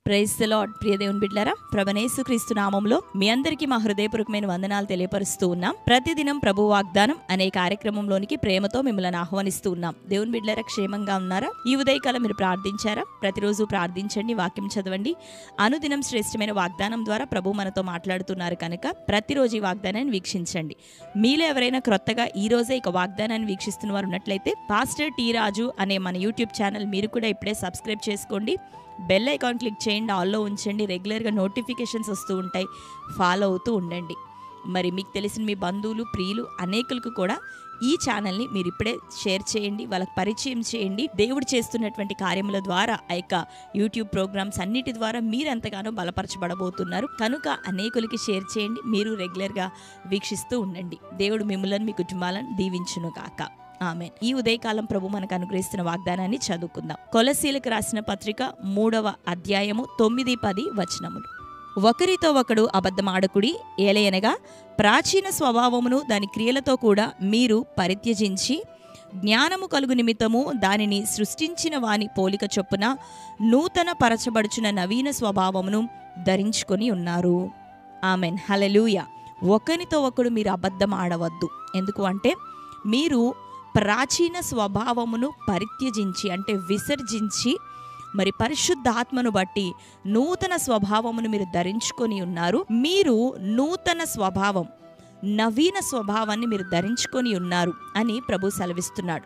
Praise the lord. ప్రియ దేవుని బిడ్డలారా, ప్రభువైన యేసుక్రీస్తు నామములో మీ అందరికీ మా హృదయపూర్వకమైన వందనాలు తెలియపరుస్తూ ఉన్నాం. ప్రతిదినం ప్రభు వాగ్దానం అనే కార్యక్రమంలోనికి ప్రేమతో మిమ్మల్ని ఆహ్వానిస్తూ ఉన్నాం. దేవుని బిడ్డలారా, క్షేమంగా ఉన్నారా? ఈ ఉదయకాలం మీరు ప్రార్థించారా? ప్రతిరోజు ప్రార్థించండి, వాక్యం చదవండి. అనుదినం శ్రేష్టమైన వాగ్దానం ద్వారా ప్రభు మనతో మాట్లాడుతున్నారు కనుక ప్రతిరోజు ఈ వాగ్దానాన్ని వీక్షించండి. మీలో ఎవరైనా క్రొత్తగా ఈ రోజే ఇక వాగ్దానాన్ని వీక్షిస్తున్న వారు ఉన్నట్లయితే పాస్టర్ టీ రాజు అనే మన యూట్యూబ్ ఛానల్ మీరు కూడా ఇప్పుడే సబ్స్క్రైబ్ చేసుకోండి. బెల్ ఐకాన్ క్లిక్ చేయండి, ఆల్లో ఉంచండి. రెగ్యులర్గా నోటిఫికేషన్స్ వస్తూ ఉంటాయి, ఫాలో అవుతూ ఉండండి. మరి మీకు తెలిసిన మీ బంధువులు, ప్రియులు అనేకులకు కూడా ఈ ఛానల్ని మీరు ఇప్పుడే షేర్ చేయండి, వాళ్ళకి పరిచయం చేయండి. దేవుడు చేస్తున్నటువంటి కార్యముల ద్వారా ఆ యొక్క యూట్యూబ్ ప్రోగ్రామ్స్ అన్నిటి ద్వారా మీరు ఎంతగానో బలపరచబడబోతున్నారు కనుక అనేకులకి షేర్ చేయండి. మీరు రెగ్యులర్గా వీక్షిస్తూ ఉండండి. దేవుడు మిమ్మల్ని, మీ కుటుంబాలను దీవించును కాక. ఆమేన్. ఈ ఉదయకాలం ప్రభు మనకు అనుగ్రహిస్తున్న వాగ్దానాన్ని చదువుకుందాం. కొలసీలకు రాసిన పత్రిక 3వ అధ్యాయము 9-10 వచనములు. ఒకరితో ఒకడు అబద్ధమాడకుడి, ఏలయనగా ప్రాచీన స్వభావమును దాని క్రియలతో కూడా మీరు పరిత్యజించి జ్ఞానము కలుగు నిమిత్తము దానిని సృష్టించిన వాని పోలిక చొప్పున నూతన పరచబడుచున్న నవీన స్వభావమును ధరించుకొని ఉన్నారు. ఆమెన్. హల్లెలూయా. ఒకరితో ఒకడు మీరు అబద్ధం ఆడవద్దు. ఎందుకు అంటే మీరు ప్రాచీన స్వభావమును పరిత్యజించి అంటే విసర్జించి మరి పరిశుద్ధాత్మను బట్టి నూతన స్వభావమును మీరు ధరించుకొని ఉన్నారు. మీరు నూతన స్వభావం, నవీన స్వభావాన్ని మీరు ధరించుకొని ఉన్నారు అని ప్రభు సెలవిస్తున్నాడు.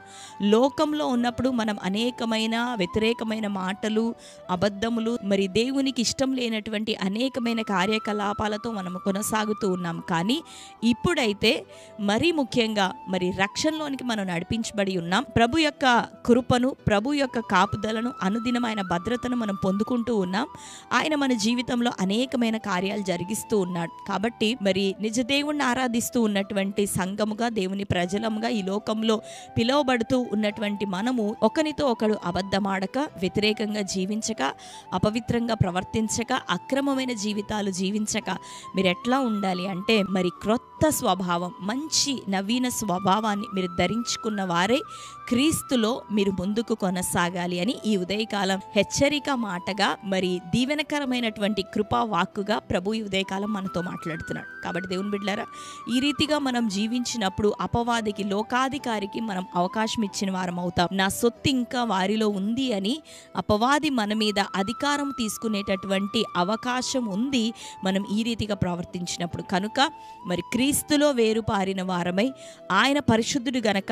లోకంలో ఉన్నప్పుడు మనం అనేకమైన వ్యతిరేకమైన మాటలు, అబద్ధములు, మరి దేవునికి ఇష్టం లేనటువంటి అనేకమైన కార్యకలాపాలతో మనం కొనసాగుతూ ఉన్నాం. కానీ ఇప్పుడైతే మరీ ముఖ్యంగా మరి రక్షణలోనికి మనం నడిపించబడి ఉన్నాం. ప్రభు యొక్క కృపను, ప్రభు యొక్క కాపుదలను, అనుదినమైన భద్రతను మనం పొందుకుంటూ ఉన్నాం. ఆయన మన జీవితంలో అనేకమైన కార్యాలు జరిగిస్తూ ఉన్నాడు. కాబట్టి మరి నిజ దేవుణ్ణి ఆరాధిస్తూ ఉన్నటువంటి సంఘముగా, దేవుని ప్రజలముగా ఈ లోకంలో పిలువబడుతూ ఉన్నటువంటి మనము ఒకరితో ఒకడు అబద్ధమాడక, వ్యతిరేకంగా జీవించక, అపవిత్రంగా ప్రవర్తించక, అక్రమమైన జీవితాలు జీవించక మీరు ఎట్లా ఉండాలి అంటే మరి క్రొత్త స్వభావం, మంచి నవీన స్వభావాన్ని మీరు ధరించుకున్న వారే క్రీస్తులో మీరు ముందుకు కొనసాగాలి అని ఈ ఉదయకాలం హెచ్చరిక మాటగా, మరి దీవెనకరమైనటువంటి కృపా వాక్కుగా ప్రభు ఈ ఉదయకాలం మనతో మాట్లాడుతున్నాడు. కాబట్టి దేవుని బిడ్డలారా, ఈ రీతిగా మనం జీవించినప్పుడు అపవాదికి, లోకాధికారికి మనం అవకాశం ఇచ్చిన వారం అవుతాం. నా సొత్తు ఇంకా వారిలో ఉంది అని అపవాది మన మీద అధికారం తీసుకునేటటువంటి అవకాశం ఉంది మనం ఈ రీతిగా ప్రవర్తించినప్పుడు. కనుక మరి క్రీస్తులో వేరుపారిన వారమై ఆయన పరిశుద్ధుడు గనక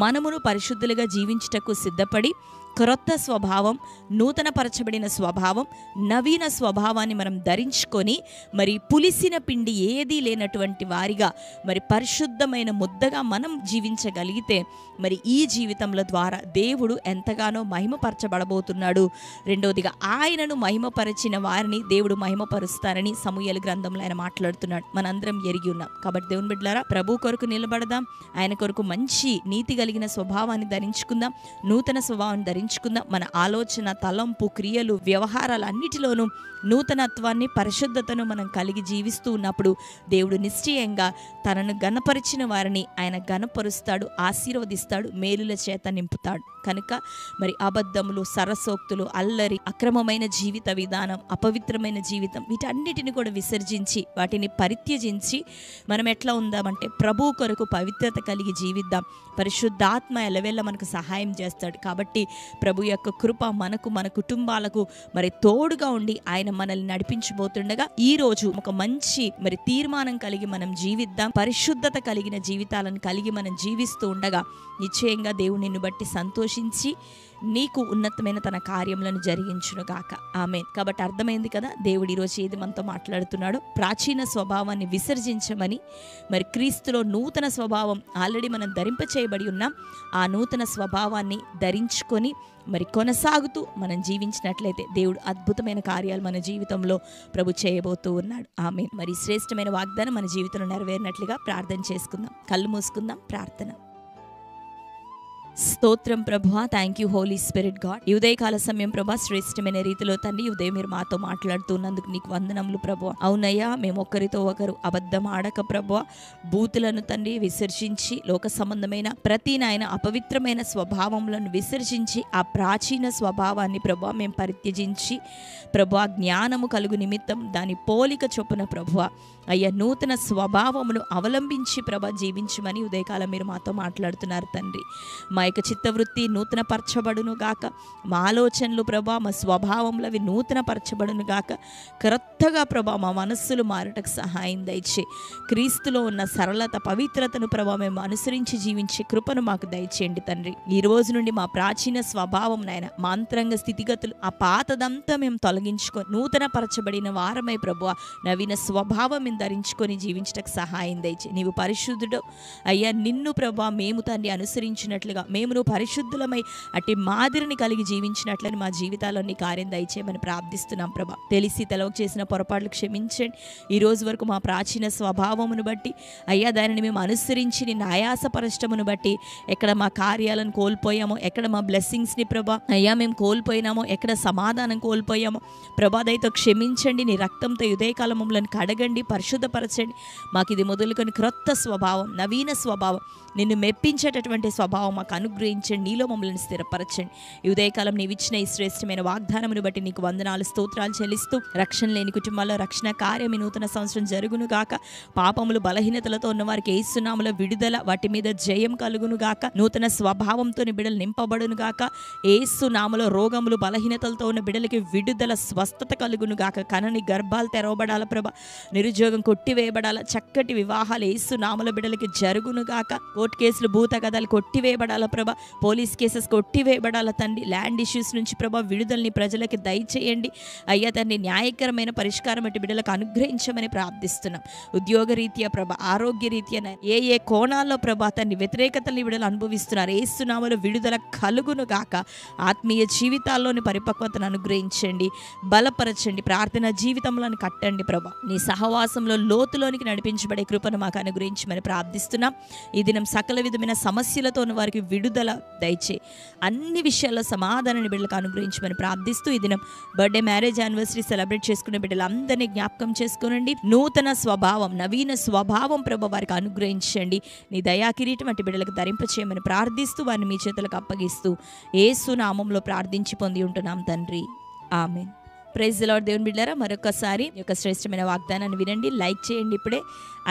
మనమును పరిశుద్ధులుగా జీవించుటకు సిద్ధపడి క్రొత్త స్వభావం, నూతన పరచబడిన స్వభావం, నవీన స్వభావాన్ని మనం ధరించుకొని మరి పులిసిన పిండి ఏదీ లేనటువంటి వారిగా మరి పరిశుద్ధమైన ముద్దగా మనం జీవించగలిగితే మరి ఈ జీవితంలో ద్వారా దేవుడు ఎంతగానో మహిమపరచబడబోతున్నాడు. రెండవదిగా ఆయనను మహిమపరిచిన వారిని దేవుడు మహిమపరుస్తారని సమూయేలు గ్రంథంలో ఆయన మాట్లాడుతున్నాడు. మనందరం ఎరిగి ఉన్నాం. కాబట్టి దేవుని బిడ్డలారా, ప్రభు కొరకు నిలబడదాం. ఆయన కొరకు మంచి నీతి కలిగిన స్వభావాన్ని ధరించుకుందాం, నూతన స్వభావాన్ని ధరించుకుందాం. మన ఆలోచన, తలంపు, క్రియలు, వ్యవహారాలు అన్నిటిలోనూ నూతనత్వాన్ని, పరిశుద్ధతను మనం కలిగి జీవిస్తూ ఉన్నప్పుడు దేవుడు నిశ్చయంగా తనను గణపరిచిన వారిని ఆయన గణపరుస్తాడు, ఆశీర్వదిస్తాడు, మేలుల చేత నింపుతాడు. కనుక మరి అబద్ధములు, సరసోక్తులు, అల్లరి, అక్రమమైన జీవిత విధానం, అపవిత్రమైన జీవితం, వీటన్నిటిని కూడా విసర్జించి వాటిని పరిత్యజించి మనం ఎట్లా ఉందామంటే ప్రభు కొరకు పవిత్రత కలిగి జీవిద్దాం. పరిశుద్ధాత్మ ఎలవెల్ల మనకు సహాయం చేస్తాడు. కాబట్టి ప్రభు యొక్క కృప మనకు, మన కుటుంబాలకు మరి తోడుగా ఉండి ఆయన మనల్ని నడిపించబోతుండగా ఈ రోజు ఒక మంచి మరి తీర్మానం కలిగి మనం జీవిద్దాం. పరిశుద్ధత కలిగిన జీవితాలను కలిగి మనం జీవిస్తూ ఉండగా నిశ్చయంగా దేవుడు నిన్ను బట్టి సంతోషించి నీకు ఉన్నతమైన తన కార్యములను జరిగించును గాక. ఆమేన్. కాబట్టి అర్థమైంది కదా దేవుడు ఈరోజు ఏది మనతో మాట్లాడుతున్నాడు. ప్రాచీన స్వభావాన్ని విసర్జించమని, మరి క్రీస్తులో నూతన స్వభావం ఆల్రెడీ మనం ధరింప చేయబడి ఉన్నాం. ఆ నూతన స్వభావాన్ని ధరించుకొని మరి కొనసాగుతూ మనం జీవించినట్లయితే దేవుడు అద్భుతమైన కార్యాలు మన జీవితంలో ప్రభు చేయబోతూ ఉన్నాడు. ఆమేన్. మరి శ్రేష్టమైన వాగ్దానం మన జీవితంలో నెరవేరినట్లుగా ప్రార్థన చేసుకుందాం. కళ్ళు మూసుకుందాం. ప్రార్థన. స్తోత్రం ప్రభువా. Thank you Holy Spirit God. ఈ ఉదయకాల సమయం ప్రభా శ్రేష్టమైన రీతిలో తండ్రి ఉదయం మీరు మాతో మాట్లాడుతున్నందుకు నీకు వందనములు ప్రభువా. అవునయ్యా, మేము ఒకరితో ఒకరు అబద్ధం ఆడక ప్రభువా, బూతులను తండ్రి విసర్జించి లోక సంబంధమైన ప్రతి నాయన అపవిత్రమైన స్వభావములను విసర్జించి ఆ ప్రాచీన స్వభావాన్ని ప్రభువా మేము పరిత్యజించి ప్రభువా జ్ఞానము కలుగు నిమిత్తం దాని పోలిక చొప్పున ప్రభువా అయ్యా నూతన స్వభావమును అవలంబించి ప్రభా జీవించమని ఉదయకాలం మీరు మాతో మాట్లాడుతున్నారు తండ్రి. మా యొక్క చిత్తవృత్తి నూతన పరచబడును గాక, మా ఆలోచనలు ప్రభా మా స్వభావంలో అవి నూతన పరచబడును గాక. క్రొత్తగా ప్రభా మా మనస్సులు మారటకు సహాయం దయచే. క్రీస్తులో ఉన్న సరళత పవిత్రతను ప్రభా మేము అనుసరించి జీవించే కృపను మాకు దయచేయండి తండ్రి. ఈ రోజు నుండి మా ప్రాచీన స్వభావం నాయన మా అంతరంగ స్థితిగతులు ఆ పాతదంతా మేము తొలగించుకొని నూతన పరచబడిన వారమై ప్రభువా నవీన స్వభావం మేము ధరించుకొని జీవించటకు సహాయం దయచే. నీవు పరిశుద్ధుడు అయ్యా, నిన్ను ప్రభా మేము తండ్రి అనుసరించినట్లుగా మేము నువ్వు పరిశుద్ధులమై అట్టి మాదిరిని కలిగి జీవించినట్లని మా జీవితాల్లో నీ కార్యం దయచేయమని ప్రార్థిస్తున్నాం ప్రభా. తెలిసి తెలవక చేసిన పొరపాట్లు క్షమించండి. ఈ రోజు వరకు మా ప్రాచీన స్వభావమును బట్టి అయ్యా దానిని మేము అనుసరించి నిన్ను ఆయాసపరచటమును బట్టి ఎక్కడ మా కార్యాలను కోల్పోయామో, ఎక్కడ మా బ్లెస్సింగ్స్ని ప్రభా అయ్యా మేము కోల్పోయినామో, ఎక్కడ సమాధానం కోల్పోయామో ప్రభా దయతో క్షమించండి. నీ రక్తంతో ఉదయకాలం మమ్మల్ని కడగండి, పరిశుద్ధపరచండి. మాకు ఇది మొదలుకొని క్రొత్త స్వభావం, నవీన స్వభావం, నిన్ను మెప్పించేటటువంటి స్వభావం మాకు అనుగ్రహించండి. నీలో మమ్మల్ని స్థిరపరచండి. ఈ ఉదయకాలం నీవు ఇచ్చిన ఈ శ్రేష్టమైన వాగ్దానమును బట్టి నీకు వందనాలు స్తోత్రాలు చెల్లిస్తూ రక్షణ లేని కుటుంబాల్లో రక్షణ కార్యం ఈ నూతన సంవత్సరం జరుగును గాక. పాపములు బలహీనతలతో ఉన్న వారికి యేసు నామములో విడుదల, వాటి మీద జయం కలుగును గాక. నూతన స్వభావంతో బిడ్డలు నింపబడును గాక. యేసు నామములో రోగములు బలహీనతలతో ఉన్న బిడ్డలకి విడుదల, స్వస్థత కలుగును గాక. కనని గర్భాలు తెరవబడాల ప్రభా, నిరుద్యోగం కొట్టివేయబడాల, చక్కటి వివాహాలు యేసు నామములో బిడ్డలకి జరుగును గాక. కోర్టు కేసులు, భూత కథలు కొట్టివేయబడాల ప్రభా, పోలీస్ కేసెస్ కొట్టివేయబడాల తండ్రి. ల్యాండ్ ఇష్యూస్ నుంచి ప్రభా విడుదలని ప్రజలకి దయచేయండి అయ్యా తండ్రి. న్యాయకరమైన పరిష్కారం అటు బిడ్డలకు అనుగ్రహించమని ప్రార్థిస్తున్నాం. ఉద్యోగ రీత్యా ప్రభా, ఆరోగ్య రీత్యా ఏ కోణాల్లో ప్రభా తండ్రి వ్యతిరేకతల్ని బిడ్డలు అనుభవిస్తున్నారు. యేసు నామములో విడుదల కలుగును గాక. ఆత్మీయ జీవితాల్లోని పరిపక్వతను అనుగ్రహించండి, బలపరచండి. ప్రార్థన జీవితంలో కట్టండి ప్రభా. నీ సహవాసంలో లోతులోనికి నడిపించబడే కృపను మాకు అనుగ్రహించమని ప్రార్థిస్తున్నాం. ఈ దినం సకల విధమైన సమస్యలతో ఉన్న వారికి విడుదల దయచే, అన్ని విషయాల్లో సమాధానాన్ని బిడ్డలకు అనుగ్రహించమని ప్రార్థిస్తూ ఈ దినం బర్త్డే, మ్యారేజ్ యానివర్సరీ సెలబ్రేట్ చేసుకునే బిడ్డలందరినీ జ్ఞాపకం చేసుకోనండి. నూతన స్వభావం, నవీన స్వభావం ప్రభు వారికి అనుగ్రహించండి. నీ దయా కిరీటం అటు బిడ్డలకు ధరింపచేయమని ప్రార్థిస్తూ వారిని మీ చేతులకు అప్పగిస్తూ యేసు నామములో ప్రార్థించి పొంది ఉంటున్నాం తండ్రి. ఆమేన్. Praise the lord. దేవుని బిడ్డలారా, మరొకసారి ఈ యొక్క శ్రేష్టమైన వాగ్దానాన్ని వినండి, లైక్ చేయండి. ఇప్పుడే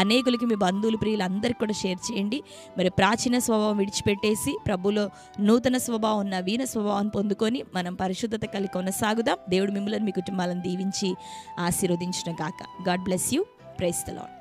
అనేకులకి మీ బంధువులు, ప్రియులు అందరికీ కూడా షేర్ చేయండి. మరి ప్రాచీన స్వభావం విడిచిపెట్టేసి ప్రభులో నూతన స్వభావం, నవీన స్వభావాన్ని పొందుకొని మనం పరిశుద్ధత కలిగి కొనసాగుదాం. దేవుడు మిమ్మల్ని, మీ కుటుంబాలను దీవించి ఆశీర్వదించును గాక. God bless you. Praise the lord.